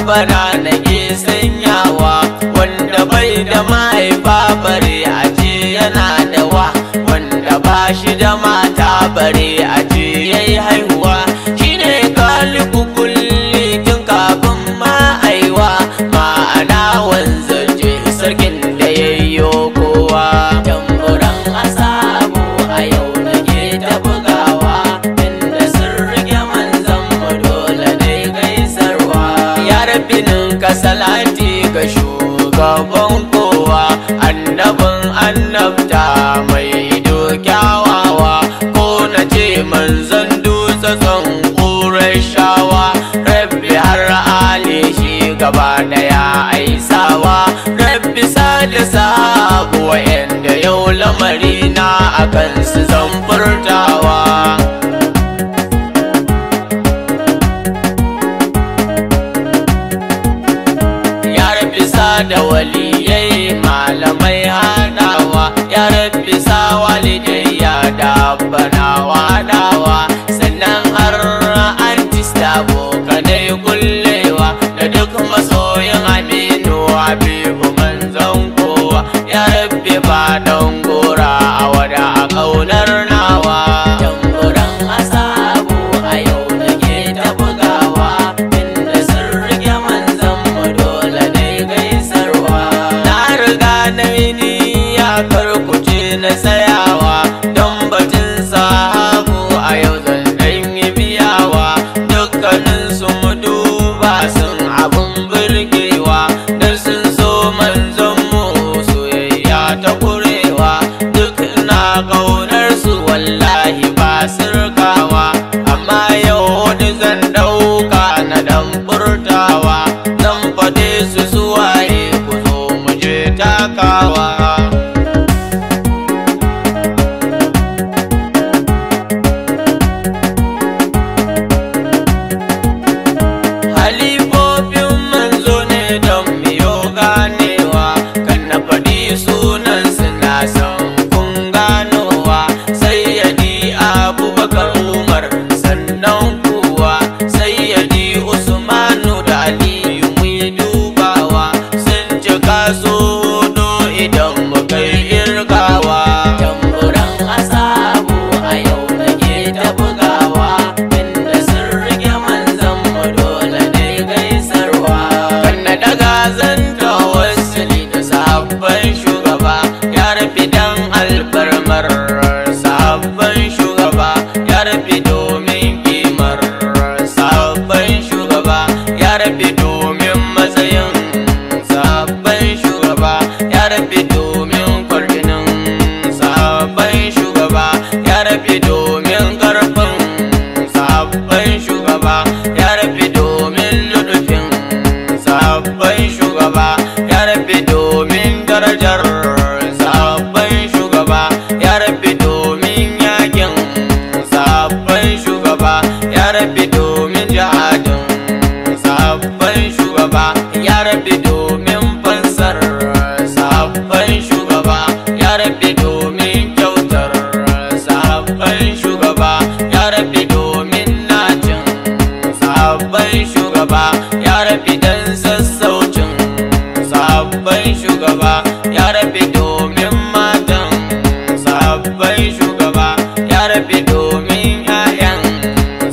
rabbana nake sanyawa, wanda bai da mahaifa bare a ce yana da wa, wanda ba shi da mata bare a ce yayi haihuwa. Shine khaliqu kulli tun kafin ma aiwa, ma'ana wanzaje sarkin da yayyo kowa. Tamburan asabu a yau nake ta bugawa, inda sun rike manzon mu dole dai gaisarwa. Ya rabbi ninka salati ga shugaban kowa, annabin annabta mai ido kyawawa, ko na ce manzon dutse son Qurayshawa. Rabbi har ali shi gaba daya aisawa, rabbi sada sahabu wa'anda yau lamari na akan su zan furtawa. Ya rabbi sada waliyai malamai hadawa, ya rabbi sa walidayya da bana wadawa, sannan har artista bokanai kullewa, da duk masoyin aminu habibu manzon kowa. Ya rabbi ba don gora a wada a ƙaunar nawa. Tamburan asabu a yau nake ta bugawa, inda sun rike manzon mu dole dai gaisarwa. Na riga na yi niyya karkuce na tsayawa, don batun sahabu a yau zan dan yi biyawa. Dukkanin su mu duba sun abun burgewa, dan sun so manzon mu soyayya ta kurewa. Duk na ƙaunar su wallahi ba sirkawa, amma yau wani zan ɗauka na dan furtawa. Zan faɗe su suwaye ku zo mu je takawa. Halifofin manzo ne don miyo ganewa, kan na faɗi sunan suna son kun ganowa. Sayyadi Abubakar Umar sannan kuwa, Sayyadi Usmanu da Aliyu mu yi dubawa, sun cika so hudu idan mu kai irgawa. Tamburan asabu a yau nake ta bugawa, inda sun rike manzon mu dole dai gaisarwa. Kan na daga zanta wasali da sabon shugaba, ya rafi dan alfarmar sabon shugaba, ya rafi domin kimar sabon shugaba, ya rafi domin matsayin sabon shugaba, ya rafi domin kwarjinin sabon shugaba, ya rafi domin karfin sabon shugaba, ya rafi domin ludufin sabon shugaba, ya rafi domin darajar sabon shugaba, ya rafi domin yakin sabon shugaba, ya rafi domin jihadin sabon shugaba, ya rafi domin fansar sabon shugaba, ya rafi domin kyautar sabon shugaba, ya rafi domin nacin sabon shugaba, ya rafi dan sassaucin sabon shugaba, ya rafi domin matan sabon shugaba, ya rafi domin 'ya'yan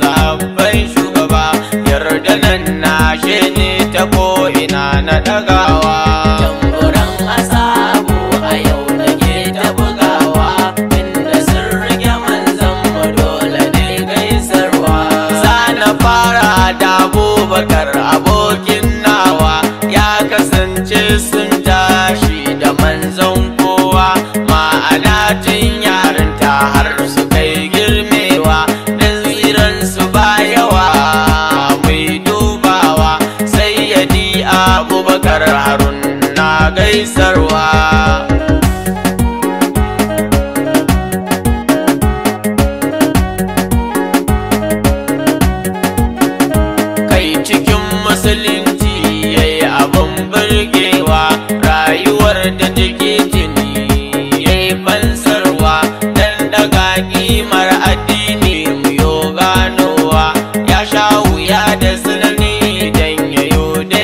sabon shugaba. Yarda nan nashe ne ta ko'ina na ɗagawa. Tamburan asabu a yau nake ta bugawa, inda sun rike manzon mu dole dai gaisarwa. Za na fara da Abubakar abokin nawa, ya kasance sun tashi da manzon kowa, ma'ana tun yarinta har su kai girmewa, dan tsiran su ba yawa mai dubawa. Sayyadi Abubakar Harun na gaisarwa. Kai cikin musulunci yayi abun burgewa, rayuwar da take jini yayi fansarwa, dan daga kimar addini mu yo ganowa. Ya sha wuya da tsanani dan yayo da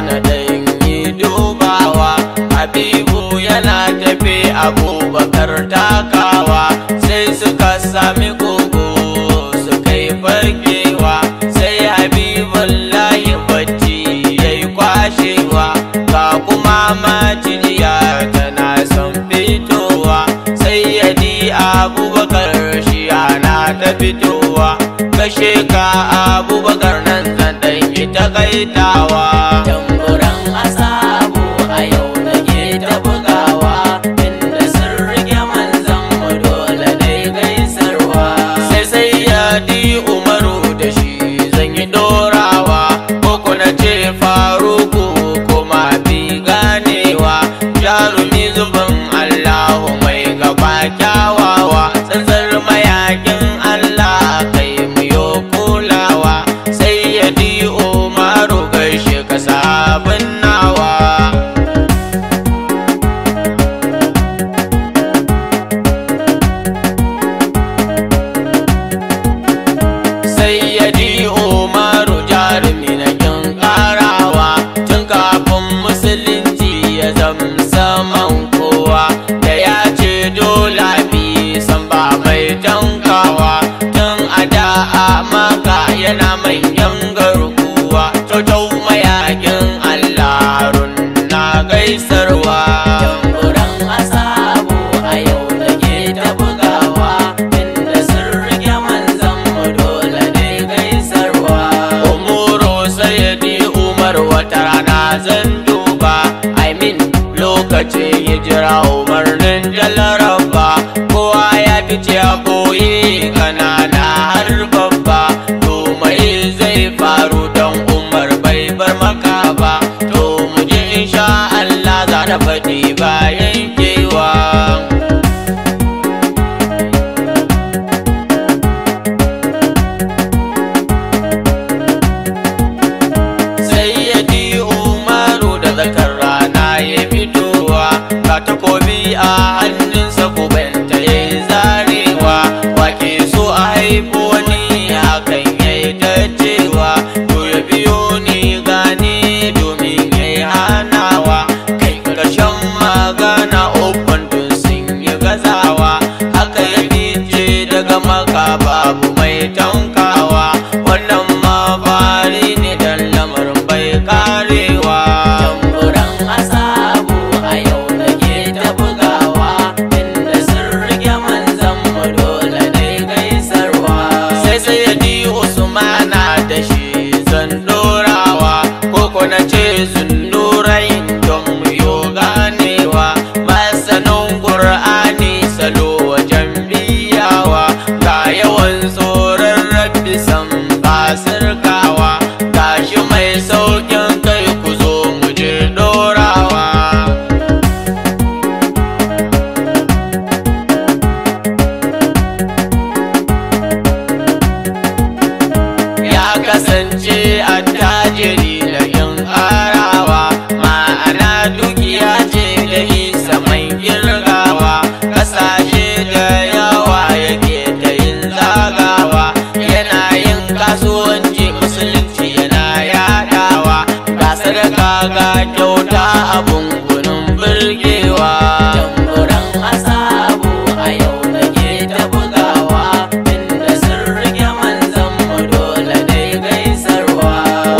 zana dan yi dubawa. Habibu yana tafe Abubakar takawa, sai suka sami kogo suka yi farkewa. Sai Habibullahi bacci yayi kwashewa, ga kuma macijiya tana son fitowa. Sayyadi Abubakar shi ana ta fitowa, kashe ka Abubakar nan zan dan yi takaitawa. Tamburan asabu a yau nake ta bugawa, inda sun rike manzon mu dole dai gaisarwa. Sai Sayyadi Umaru da shi zan yi dorawa, ko na ce Faruku kuma bi ganewa. Jarumi zubin Allahu mai gaba kyawawa, tsantsar mayakin Allah kai mu yo kulawa. Sayyadi Umaru gaishe ka sabon nawa. Sayyadi Umaru jarumi na kin karawa, tun kafin musulunci ya zama saman kowa. Da ya ce dole bi san ba mai tankawa, tun a da a Maka yana manyan garkuwa. Tautau mayakin Allah Harun na gaisarwa. Tamburan asabu a yau nake ta bugawa, inda sun rike manzon mu dole dai gaisarwa. Umuru Sayyadi Umar wata rana zan duba, lokacin hijira umarnin jalaraba. Kowa ya fice a boye, kanana har babba. To mai zai faru don Umar bai bar Maka ba? To mu je insha Allah za na faɗi bayan kewa. Sayyadi Umaru da zakar rana ya fitowa, ka takobi a hannunsa kubanta ya yi zarewa. Wake so a haifo wani hakan ya yi ta cewa, to ya biyo ni gane domin ya yi hanawa. Kai ƙarshen magana ofan tun sun yi gazawa, haka ya fice daga Maka babu mai tankawa. Wannan mafari ne dan lamarin bai karewa. Tamburan asabu a yau nake ta bugawa, inda sun rike manzon mu dole dai gaisarwa. Sai Sayyadi Usmana da shi zan dorawa, ko na ce Zunnurain don mu yo ganewa. Masanin Qur'ani salo wajen biyawa, ga yawan tsoron Rabbi san ba sirkawa. Gashi mai saukin kai ku zo mu je dorawa. Ya kasance attajiri da yin ƙarawa, ma'ana dukiya ce da isa mai girgawa. Ƙasashe da yawa yake ta yin zagawa, yana yin kasuwanci musulunci yana yaɗawa. Ga sadaka ga kyauta abun gunun birgewa. Tamburan asabu a yau nake ta bugawa, inda sun rike manzon mu dole dai gaisarwa.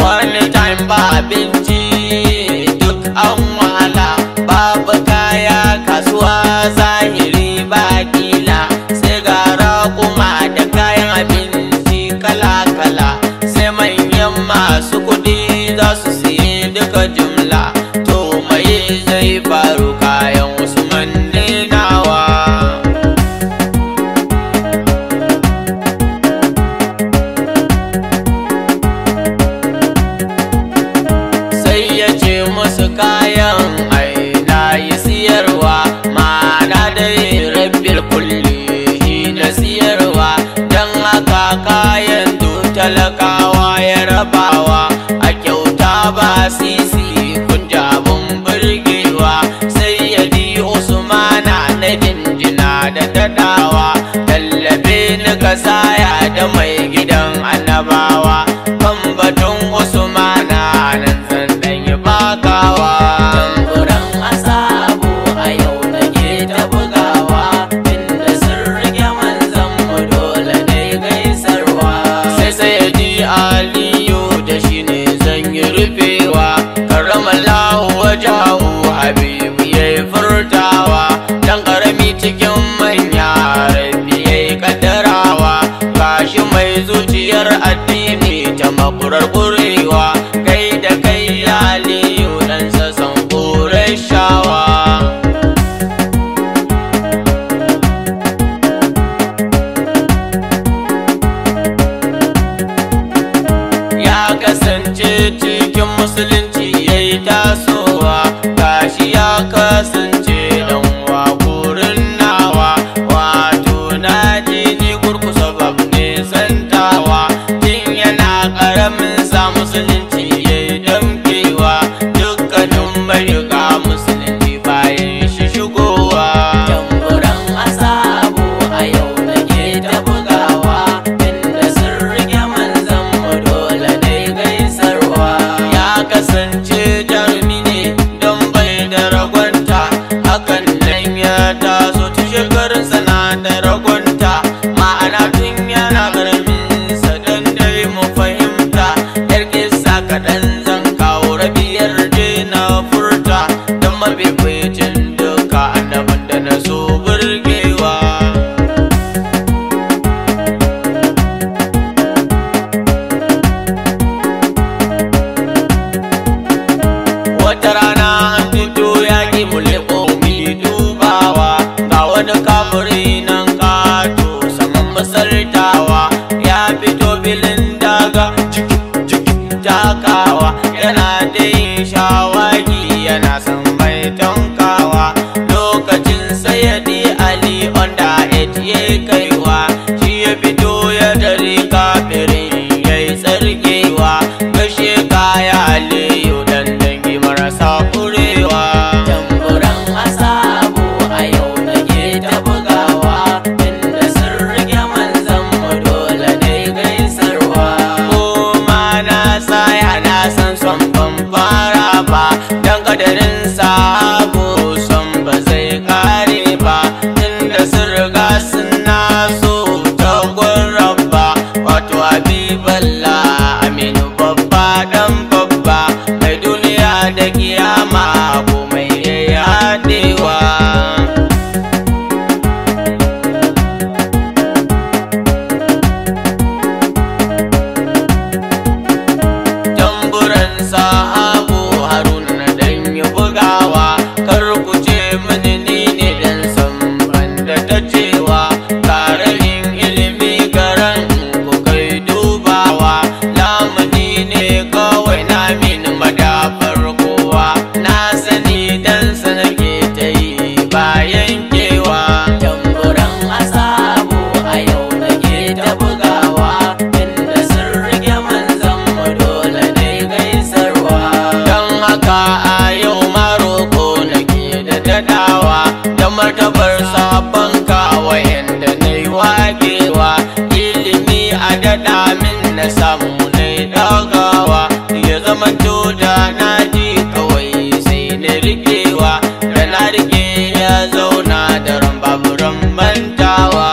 Wani time ba abinci duk an wahala, babu kaya kasuwa zahiri ba kila. Sai ga raƙuma da kayan abinci kala-kala, sai manyan masu kuɗi za su siye duka jumla. To mai zai faru kayan Usman ne nawa. Sai ya ce musu kayan aina yi siyarwa, ma'ana dai rabbil kulli na siyarwa. Don haka kayan duk talakawa ya rabawa, a kyauta ba sisi kun jabun burgewa. Sayyadi Usmana na jinjina da dadawa, tallafe ni kasaya da mai gidan annabawa. Kan batun Usmana nan zan dan yi ba kurar kurewa kai da kai Aliyu dan sassan Qurayshawa. Ya kasance cikin musulunci yayi tasowa, gashi ya kasance dan wakurin nawa, wato na ji ni kurkusa bab ne santawa. Tun yana karamin sa musulunci yayi damkewa, dukkanin mariga musulunci bayan shi shigowa. Tamburan asabu a yau nake ta bugawa, inda sun rike manzon mu dole dai gaisarwa. Ya kasance jarumi ne don bai da ragwanta, hakan nan ya taso tun shekarunsa na da ragwanta, ma'ana tun yana karamin sa don dai mu fahimta. Yar kisa kaɗan zan kawo rabiyar je na furta, don mafificin duka annabin da na so burgewa. Wata rana an fito yaƙi mu leƙo mu dubawa, ga wani kafiri nan ƙato saman misaltawa, ya fito filin daga takawa, yana da yin shawagi yana son mai tankawa. Lokacin sayyadi Ali onda 8 ya kaiwa, shi ya fito ya tari kafirin ya yi tsarkewa. Gashe kaya Aliyu dan dangi marasa kurewa. Tamburan asabu a yau nake ta bugawa, inda sun rike manzon mu dole dai gaisarwa. Kuma na tsaya na san son ban fara ba, dan kadarin sabo son ba zai kare ba, inda sun riga sun naso ta gwarabba, wato Habiballah Aminu babba dan babba, mai duniya da kiyama komai yayi hadewa. Tamburan sahabu Haruna dan yi bugawa, kar ku ce mini ni ne dan san banda ta cewa, karamin ilimi garan ku kai dubawa, lamuni ne kawai na min madafar kowa, na sani dan sanake ta yi bayan kewa. Tamburan asabu a yau nake ta bugawa, inda sun rike manzon mu dole dai gaisarwa. Don haka a yau maroko nake da dadawa, da martabar sabon kawai inda na yi wagewa, ilimi a dada min na samu na yi dagawa, ya zama da na ji kawai sai na rikewa, da na rike ya zauna da ran babu ran mantawa.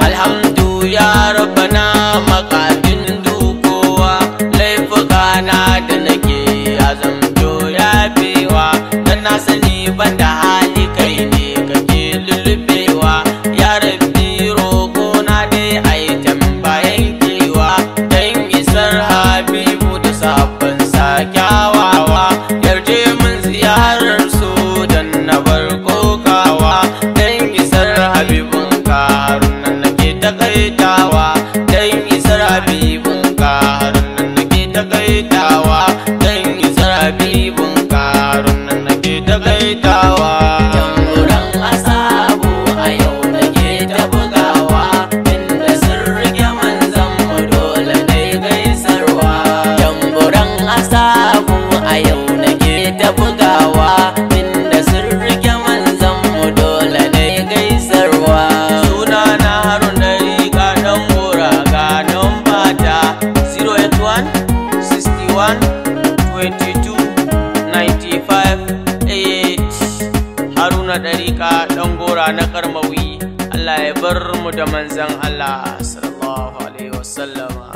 Alhamdu ya rabbana makadin dukowa, laifuka na da nake ya zamto ya bewa, dan na sani banda hali kai ne kake lullubewa. Ya rabbi roƙo na dai aitan bayan kewa, dan isar Habibu da sabon sa kyawawa, yarje min ziyarar su dan na bar kokawa, dan isar Habibun ka Haruna nake takaitawa, dan isar Habibun ka Haruna nake takaitawa, dan isar Habibun ka Haruna nake takaitawa. Tamburan asabu a yau nake ta bugawa, inda sun rike manzon mu dole dai gaisarwa. Tamburan asabu a yau nake ta bugawa, inda sun rike manzon mu dole dai gaisarwa. Sunana Haruna Riga dan gora ga nan bata 081 61 22 95 8. Haruna Ɗarika ɗan gora na Karmawi. Allah ya bar mu da manzan Allah sallallahu alaihi wasallama.